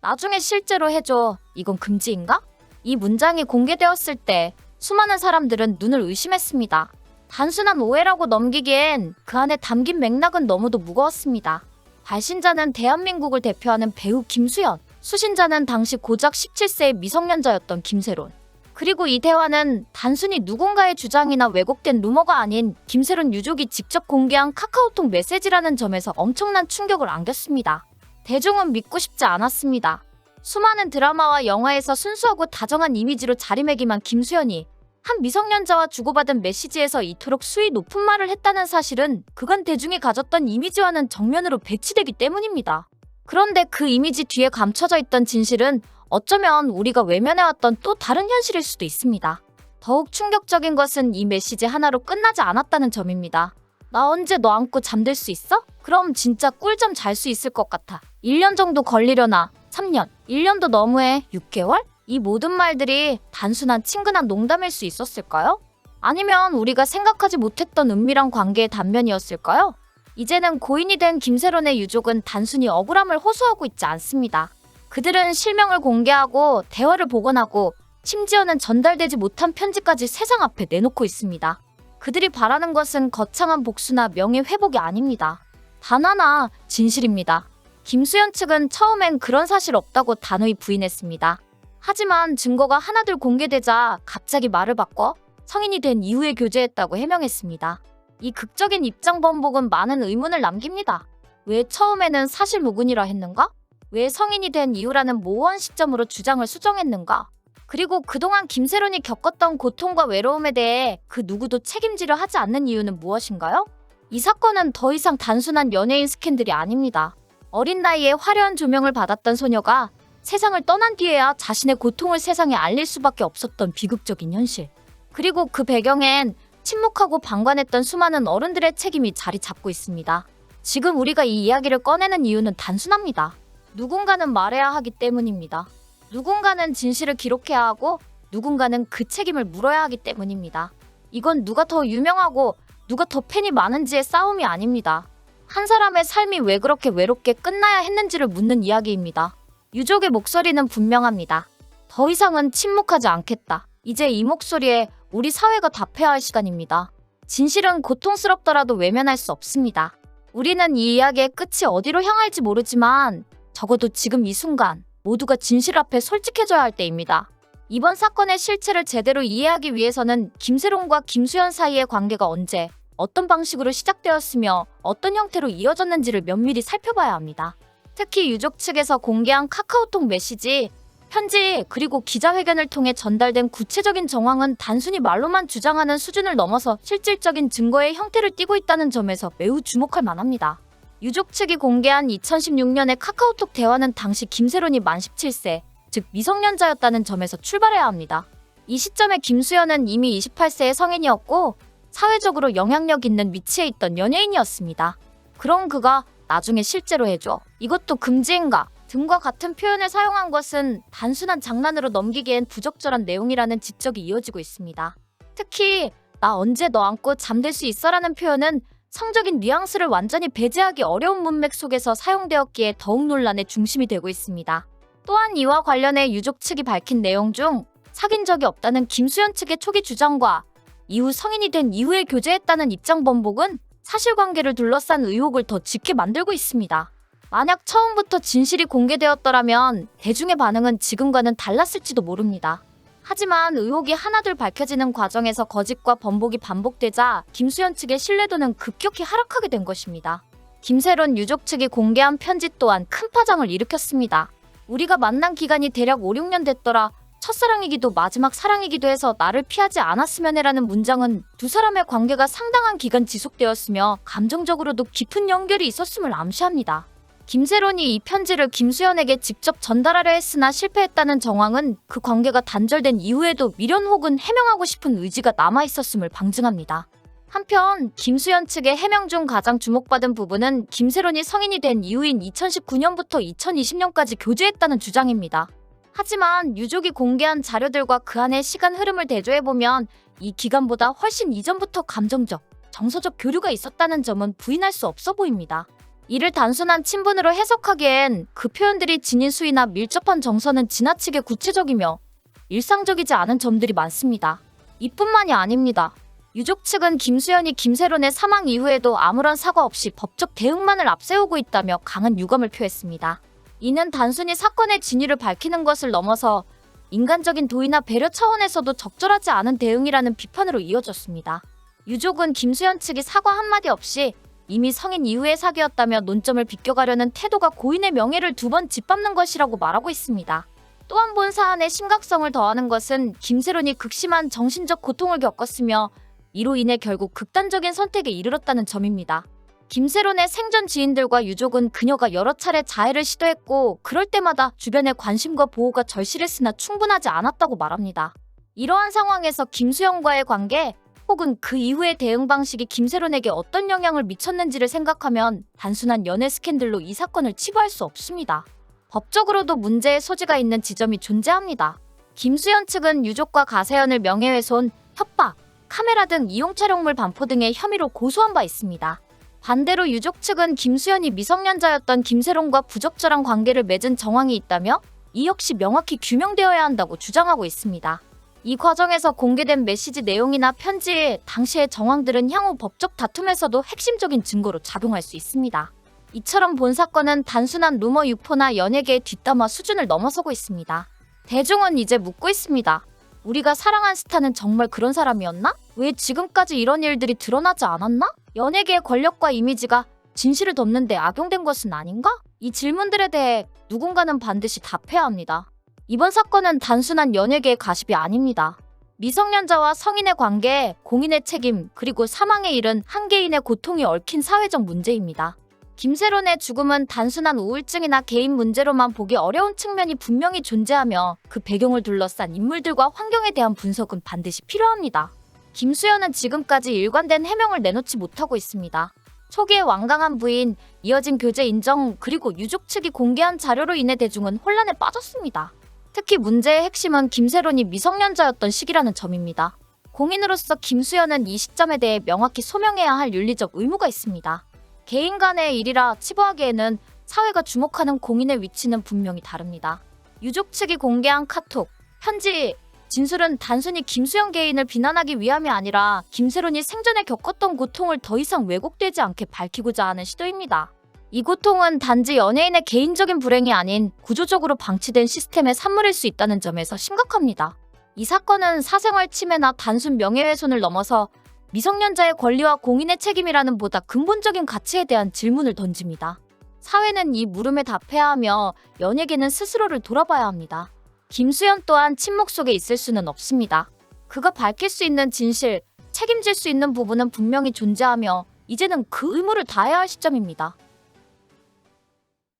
나중에 실제로 해줘. 이건 금지인가? 이 문장이 공개되었을 때 수많은 사람들은 눈을 의심했습니다. 단순한 오해라고 넘기기엔 그 안에 담긴 맥락은 너무도 무거웠습니다. 발신자는 대한민국을 대표하는 배우 김수현, 수신자는 당시 고작 17세의 미성년자였던 김세론. 그리고 이 대화는 단순히 누군가의 주장이나 왜곡된 루머가 아닌 김세론 유족이 직접 공개한 카카오톡 메시지라는 점에서 엄청난 충격을 안겼습니다. 대중은 믿고 싶지 않았습니다. 수많은 드라마와 영화에서 순수하고 다정한 이미지로 자리매김한 김수현이 한 미성년자와 주고받은 메시지에서 이토록 수위 높은 말을 했다는 사실은 그간 대중이 가졌던 이미지와는 정면으로 배치되기 때문입니다. 그런데 그 이미지 뒤에 감춰져 있던 진실은 어쩌면 우리가 외면해왔던 또 다른 현실일 수도 있습니다. 더욱 충격적인 것은 이 메시지 하나로 끝나지 않았다는 점입니다. 나 언제 너 안고 잠들 수 있어? 그럼 진짜 꿀잠 잘 수 있을 것 같아. 1년 정도 걸리려나? 3년? 1년도 너무해? 6개월? 이 모든 말들이 단순한 친근한 농담일 수 있었을까요? 아니면 우리가 생각하지 못했던 은밀한 관계의 단면이었을까요? 이제는 고인이 된 김세론의 유족은 단순히 억울함을 호소하고 있지 않습니다. 그들은 실명을 공개하고 대화를 복원하고 심지어는 전달되지 못한 편지까지 세상 앞에 내놓고 있습니다. 그들이 바라는 것은 거창한 복수나 명예 회복이 아닙니다. 단 하나, 진실입니다. 김수현 측은 처음엔 그런 사실 없다고 단호히 부인했습니다. 하지만 증거가 하나둘 공개되자 갑자기 말을 바꿔 성인이 된 이후에 교제했다고 해명했습니다. 이 극적인 입장 번복은 많은 의문을 남깁니다. 왜 처음에는 사실 무근이라 했는가? 왜 성인이 된 이후라는 모호한 시점으로 주장을 수정했는가? 그리고 그동안 김세론이 겪었던 고통과 외로움에 대해 그 누구도 책임지려 하지 않는 이유는 무엇인가요? 이 사건은 더 이상 단순한 연예인 스캔들이 아닙니다. 어린 나이에 화려한 조명을 받았던 소녀가 세상을 떠난 뒤에야 자신의 고통을 세상에 알릴 수밖에 없었던 비극적인 현실. 그리고 그 배경엔 침묵하고 방관했던 수많은 어른들의 책임이 자리 잡고 있습니다. 지금 우리가 이 이야기를 꺼내는 이유는 단순합니다. 누군가는 말해야 하기 때문입니다. 누군가는 진실을 기록해야 하고 누군가는 그 책임을 물어야 하기 때문입니다. 이건 누가 더 유명하고 누가 더 팬이 많은지의 싸움이 아닙니다. 한 사람의 삶이 왜 그렇게 외롭게 끝나야 했는지를 묻는 이야기입니다. 유족의 목소리는 분명합니다. 더 이상은 침묵하지 않겠다. 이제 이 목소리에 우리 사회가 답해야 할 시간입니다. 진실은 고통스럽더라도 외면할 수 없습니다. 우리는 이 이야기의 끝이 어디로 향할지 모르지만 적어도 지금 이 순간 모두가 진실 앞에 솔직해져야 할 때입니다. 이번 사건의 실체를 제대로 이해하기 위해서는 김세론과 김수현 사이의 관계가 언제, 어떤 방식으로 시작되었으며 어떤 형태로 이어졌는지를 면밀히 살펴봐야 합니다. 특히 유족 측에서 공개한 카카오톡 메시지, 편지, 그리고 기자회견을 통해 전달된 구체적인 정황은 단순히 말로만 주장하는 수준을 넘어서 실질적인 증거의 형태를 띠고 있다는 점에서 매우 주목할 만합니다. 유족 측이 공개한 2016년의 카카오톡 대화는 당시 김세론이 만 17세, 즉 미성년자였다는 점에서 출발해야 합니다. 이 시점에 김수현은 이미 28세의 성인이었고 사회적으로 영향력 있는 위치에 있던 연예인이었습니다. 그런 그가 나중에 실제로 해줘. 이것도 금지인가? 등과 같은 표현을 사용한 것은 단순한 장난으로 넘기기엔 부적절한 내용이라는 지적이 이어지고 있습니다. 특히 나 언제 너 안고 잠들 수 있어라는 표현은 성적인 뉘앙스를 완전히 배제하기 어려운 문맥 속에서 사용되었기에 더욱 논란의 중심이 되고 있습니다. 또한 이와 관련해 유족 측이 밝힌 내용 중 사귄 적이 없다는 김수현 측의 초기 주장과 이후 성인이 된 이후에 교제했다는 입장 번복은 사실관계를 둘러싼 의혹을 더 짙게 만들고 있습니다. 만약 처음부터 진실이 공개되었더라면 대중의 반응은 지금과는 달랐을지도 모릅니다. 하지만 의혹이 하나둘 밝혀지는 과정에서 거짓과 번복이 반복되자 김수현 측의 신뢰도는 급격히 하락하게 된 것입니다. 김세론 유족 측이 공개한 편지 또한 큰 파장을 일으켰습니다. 우리가 만난 기간이 대략 5, 6년 됐더라. 첫사랑이기도 마지막 사랑이기도 해서 나를 피하지 않았으면 해라는 문장은 두 사람의 관계가 상당한 기간 지속되었으며 감정적으로도 깊은 연결이 있었음을 암시합니다. 김세론이 이 편지를 김수현에게 직접 전달하려 했으나 실패했다는 정황은 그 관계가 단절된 이후에도 미련 혹은 해명하고 싶은 의지가 남아있었음을 방증합니다. 한편 김수현 측의 해명 중 가장 주목받은 부분은 김세론이 성인이 된 이후인 2019년부터 2020년까지 교제했다는 주장입니다. 하지만 유족이 공개한 자료들과 그 안의 시간 흐름을 대조해보면 이 기간보다 훨씬 이전부터 감정적, 정서적 교류가 있었다는 점은 부인할 수 없어 보입니다. 이를 단순한 친분으로 해석하기엔 그 표현들이 지닌 수위나 밀접한 정서는 지나치게 구체적이며 일상적이지 않은 점들이 많습니다. 이뿐만이 아닙니다. 유족 측은 김수현이 김세론의 사망 이후에도 아무런 사과 없이 법적 대응만을 앞세우고 있다며 강한 유감을 표했습니다. 이는 단순히 사건의 진위를 밝히는 것을 넘어서 인간적인 도의나 배려 차원에서도 적절하지 않은 대응이라는 비판으로 이어졌습니다. 유족은 김수현 측이 사과 한마디 없이 이미 성인 이후의 사기였다며 논점을 비껴가려는 태도가 고인의 명예를 두 번 짓밟는 것이라고 말하고 있습니다. 또 한 번 사안의 심각성을 더하는 것은 김세론이 극심한 정신적 고통을 겪었으며 이로 인해 결국 극단적인 선택에 이르렀다는 점입니다. 김세론의 생전 지인들과 유족은 그녀가 여러 차례 자해를 시도했고 그럴 때마다 주변의 관심과 보호가 절실했으나 충분하지 않았다고 말합니다. 이러한 상황에서 김수현과의 관계 혹은 그 이후의 대응 방식이 김세론에게 어떤 영향을 미쳤는지를 생각하면 단순한 연애 스캔들로 이 사건을 치부할 수 없습니다. 법적으로도 문제의 소지가 있는 지점이 존재합니다. 김수현 측은 유족과 가세연을 명예훼손, 협박, 카메라 등 이용 촬영물 반포 등의 혐의로 고소한 바 있습니다. 반대로 유족 측은 김수현이 미성년자였던 김세론과 부적절한 관계를 맺은 정황이 있다며 이 역시 명확히 규명되어야 한다고 주장하고 있습니다. 이 과정에서 공개된 메시지 내용이나 편지, 당시의 정황들은 향후 법적 다툼에서도 핵심적인 증거로 작용할 수 있습니다. 이처럼 본 사건은 단순한 루머 유포나 연예계의 뒷담화 수준을 넘어서고 있습니다. 대중은 이제 묻고 있습니다. 우리가 사랑한 스타는 정말 그런 사람이었나? 왜 지금까지 이런 일들이 드러나지 않았나? 연예계의 권력과 이미지가 진실을 덮는데 악용된 것은 아닌가? 이 질문들에 대해 누군가는 반드시 답해야 합니다. 이번 사건은 단순한 연예계의 가십이 아닙니다. 미성년자와 성인의 관계, 공인의 책임, 그리고 사망에 이른 한 개인의 고통이 얽힌 사회적 문제입니다. 김세론의 죽음은 단순한 우울증이나 개인 문제로만 보기 어려운 측면이 분명히 존재하며 그 배경을 둘러싼 인물들과 환경에 대한 분석은 반드시 필요합니다. 김수현은 지금까지 일관된 해명을 내놓지 못하고 있습니다. 초기의 완강한 부인, 이어진 교제 인정, 그리고 유족 측이 공개한 자료로 인해 대중은 혼란에 빠졌습니다. 특히 문제의 핵심은 김세론이 미성년자였던 시기라는 점입니다. 공인으로서 김수현은 이 시점에 대해 명확히 소명해야 할 윤리적 의무가 있습니다. 개인 간의 일이라 치부하기에는 사회가 주목하는 공인의 위치는 분명히 다릅니다. 유족 측이 공개한 카톡, 편지, 진술은 단순히 김수현 개인을 비난하기 위함이 아니라 김세론이 생전에 겪었던 고통을 더 이상 왜곡되지 않게 밝히고자 하는 시도입니다. 이 고통은 단지 연예인의 개인적인 불행이 아닌 구조적으로 방치된 시스템의 산물일 수 있다는 점에서 심각합니다. 이 사건은 사생활 침해나 단순 명예훼손을 넘어서 미성년자의 권리와 공인의 책임이라는 보다 근본적인 가치에 대한 질문을 던집니다. 사회는 이 물음에 답해야 하며 연예계는 스스로를 돌아봐야 합니다. 김수현 또한 침묵 속에 있을 수는 없습니다. 그가 밝힐 수 있는 진실, 책임질 수 있는 부분은 분명히 존재하며 이제는 그 의무를 다해야 할 시점입니다.